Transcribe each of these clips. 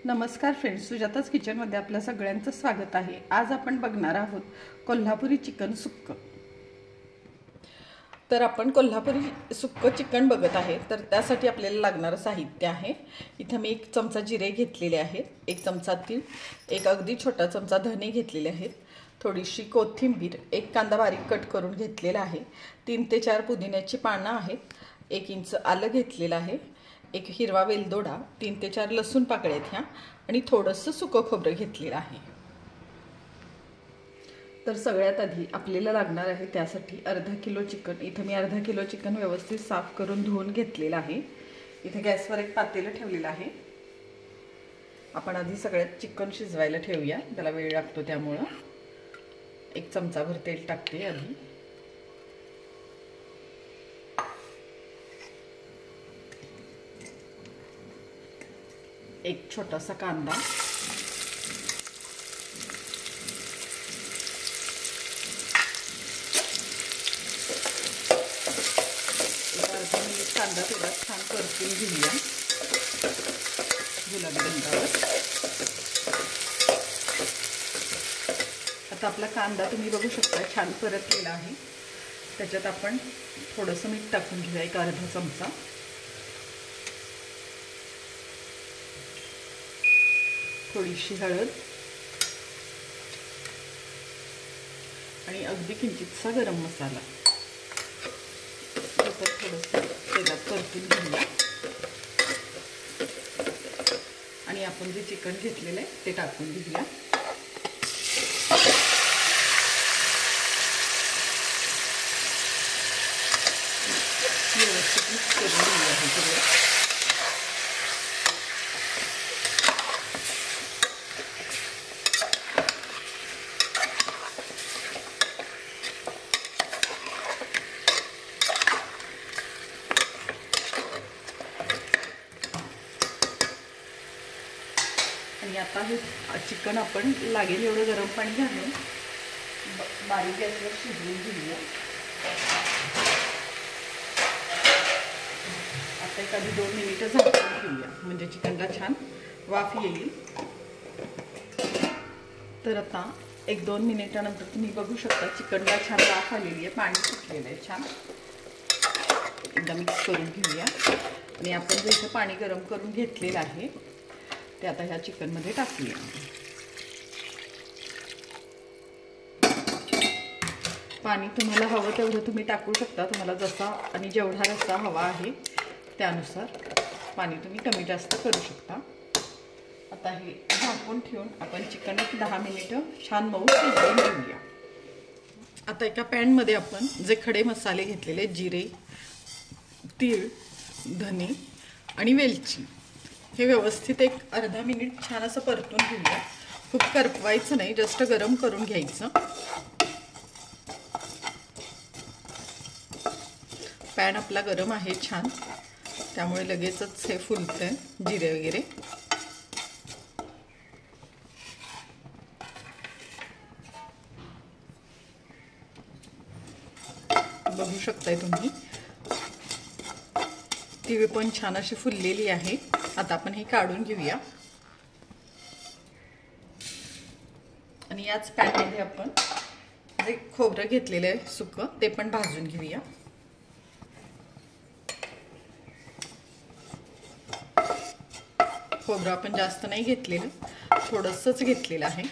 नमस्कार फ्रेंड्स, सुजाताच किचनमध्ये आपल्या सगळ्यांचं स्वागत आहे। आज आपण बघणार आहोत कोल्हापुरी चिकन सुक्क। तर आपण कोल्हापुरी सुक्क चिकन बघत आहे। तर त्यासाठी आपल्याला लागणारे साहित्य आहे, इथे मी 1 चमचा जिरे घेतलेले आहेत, 1 चमचा तीळ, एक अगदी छोटा चमचा धने घेतलेले आहेत, थोडीशी कोथिंबीर, 1 कांदा बारीक कट करून घेतलेला आहे, 3 ते 4 पुदिन्याची पानं आहेत, 1 इंच आलं घेतलेलं आहे, 1 हिरवा वेलदोडा, 3 ते 4 लसूण पाकळ्या ह्या आणि थोडंसं सुकं खोबरं घेतलेलं आहे। तर सगळ्यात आधी आपल्याला लागणार आहे त्यासाठी अर्धा किलो चिकन। इथे मी अर्धा किलो चिकन व्यवस्थित साफ करून धुवून घेतलेलं आहे। इथे गॅसवर एक पातेलं ठेवलेलं आहे। आपण आधी सगळ्यात चिकन शिजवायला ठेवूया, त्याला वेळ लागतो त्यामुळे 1 चमचाभर तेल टाकते आधी। एक छोटासा कांदा, अर्धा मिनिट कांदा थोडा छान परतून घेऊया गुलाबी रंगावर। आता आपला कांदा तुम्ही बघू शकता छान परतलेला आहे। त्याच्यात आपण थोडंसं मीठ टाकून घेऊया, एक अर्धा चमचा, थोडीशी हळद आणि अगदी किंचितसा गरम मसाला थोडंसं तेलात परतून घेऊया आणि आपण जे चिकन घेतलेलं आहे ते टाकून घेऊया। व्यवस्थित मिक्स करून घेऊया हे सगळं। आणि आता हे चिकन आपण लागेल एवढं गरम पाणी घालून बारीक गॅसवर शिजवून घेऊया। आता एक आधी 2 मिनिटं झाकून घेऊया, म्हणजे चिकनला छान वाफ येईल। तर आता 1-2 मिनिटानंतर तुम्ही बघू शकता चिकनला छान वाफ आलेली आहे, पाणी सुटलेलं आहे छान। एकदा मिक्स करून घेऊया आणि आपण जे इथे पाणी गरम करून घेतलेलं आहे ते आता ह्या चिकनमध्ये टाकूया। पाणी तुम्हाला हवं तेवढं तुम्ही टाकू शकता, तुम्हाला जसा आणि जेवढा रस्सा हवा आहे त्यानुसार पाणी तुम्ही कमी जास्त करू शकता। आता हे झाकून ठेवून आपण चिकन 10 मिनिटं छान मऊ शिजवून घेऊया। आता एका पॅनमध्ये आपण जे खडे मसाले घेतलेले, जिरे, तीळ, धने आणि वेलची, हे व्यवस्थित एक अर्धा मिनिट छान असं परतून घेऊया। खूप करपवायचं नाही, जस्ट गरम करून घ्यायचं। पॅन आपला गरम आहे छान, त्यामुळे लगेचच हे फुलतंय जिरे वगैरे। बघू शकताय तुम्ही तीळ पण छान अशी फुललेली आहे। आता आपण हे काढून घेऊया आणि याच पॅनमध्ये आपण जे खोबरं घेतलेलं आहे सुकं ते पण भाजून घेऊया। खोबरं आपण जास्त नाही घेतलेलं, थोडंसंच घेतलेलं आहे।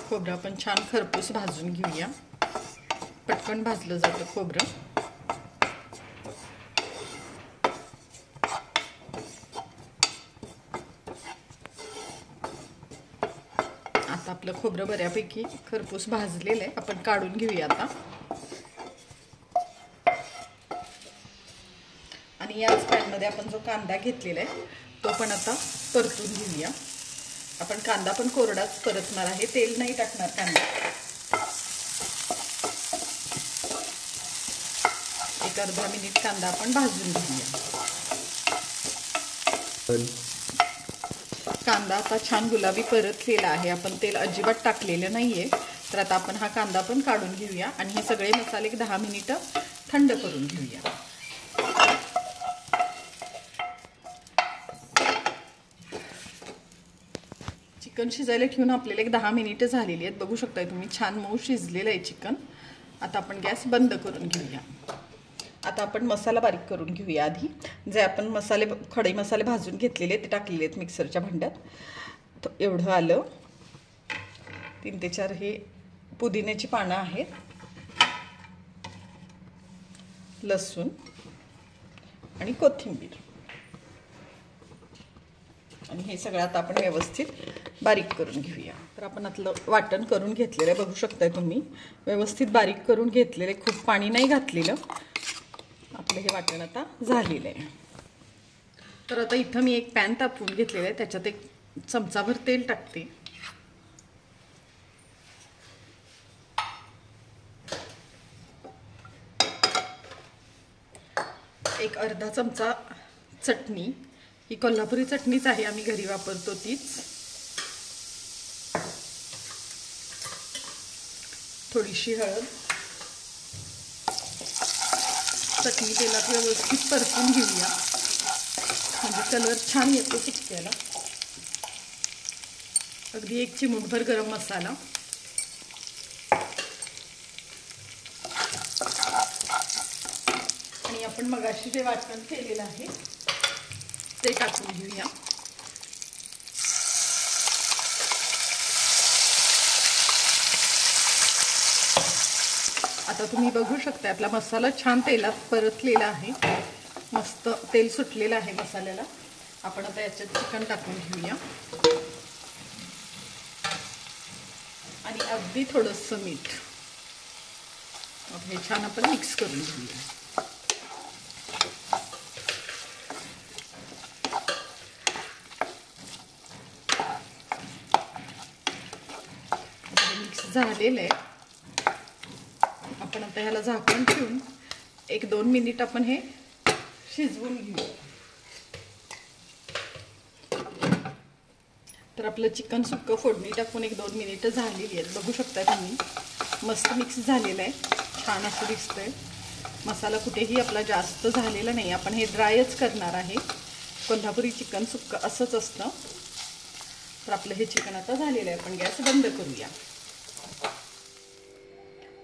खोबरं आपण छान खरपूस भाजून घेऊया, पटकन भाजलं जातं खोबरं। आता आपलं खोबरं बऱ्यापैकी खरपूस भाजलेलं आहे, आपण काढून घेऊया आता। आणि याच पॅनमध्ये आपण जो कांदा घेतलेला आहे तो पण आता परतून घेऊया। आपण कांदा पण कोरडाच परतणार आहे, तेल नाही टाकणार कांदा। एक अर्धा मिनिट कांदा आपण भाजून घेऊया। कांदा आता छान गुलाबी परतलेला आहे, आपण तेल अजिबात टाकलेलं नाहीये. तर आता आपण हा कांदा पण काढून घेऊया आणि हे सगळे मसाले 10 मिनिटं थंड करून घेऊया. चिकन शिजायला ठेवून आपल्याला 10 मिनिटं झालेली आहेत. बघू शकताय तुम्ही छान मऊ शिजलेलं आहे चिकन. आता आपण गॅस बंद करून घेऊया. आता आपण मसाला बारीक करून घेऊया. आधी जे आपण खडे मसाले भाजून घेतलेले ते टाकलेले आहेत मिक्सरच्या भांड्यात. एवढं आलं, 3 ते 4 हे पुदिन्याची पानं आहेत, लसूण आणि कोथिंबीर, आणि हे सगळं आता आपण व्यवस्थित बारीक करून घेऊया. तर आपण आतलं वाटण करून घेतलेलं आहे, बघू शकताय तुम्ही, व्यवस्थित बारीक करून घेतलेले, खूप पाणी नाही घातलेलं. आपलं हे वाटण आता झालेलं आहे. तर आता इथं मी एक पॅन तापवून घेतलेलं आहे, त्याच्यात 1 चमचाभर तेल टाकते. एक अर्धा चमचा चटणी, ही कोल्हापुरी चटणीच आहे, आम्ही घरी वापरतो तीच. थोडीशी हळद. चटणी तेलात व्यवस्थित परतून घेऊया, म्हणजे कलर छान येतो टिक्क्याला. अगदी 1 चिमूटभर गरम मसाला, आणि आपण मगाशी जे वाटण केलेलं आहे ते टाकून घेऊया. आता तुम्ही बघू शकता आपला मसाला छान तेलात परतलेला आहे, मस्त तेल सुटलेलं आहे मसाल्याला. आपण आता याच्यात चिकन टाकून घेऊया आणि अगदी थोडंसं मीठ. हे छान आपण मिक्स करून घेऊया. मिक्स झालेलं आहे. आपण आता ह्याला झाकण ठेवून 1-2 मिनिट आपण हे शिजवून घेऊ. तर आपलं चिकन सुक्कं फोडणी टाकून 1-2 मिनिटं झालेली आहेत. बघू शकता तुम्ही, मस्त मिक्स झालेलं आहे, छान असं दिसतंय. मसाला कुठेही आपला जास्त झालेला नाही, आपण हे ड्रायच करणार आहे. कोल्हापुरी चिकन सुक्कं असंच असतं. तर आपलं हे चिकन आता झालेलं आहे, आपण गॅस बंद करूया.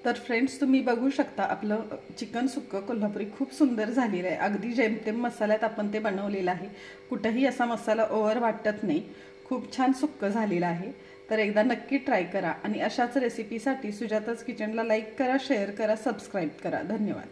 तर फ्रेंड्स, तुम्ही बघू शकता आपलं चिकन सुक्कं कोल्हापुरी खूप सुंदर झालेलं आहे. अगदी जेमतेम मसाल्यात आपण ते बनवलेलं आहे, कुठेही असा मसाला ओव्हर वाटत नाही. खूप छान सुक्कं झालेलं आहे. तर एकदा नक्की ट्राय करा आणि अशाच रेसिपीसाठी सुजाताज किचनला लाईक करा, शेअर करा, सबस्क्राईब करा. धन्यवाद.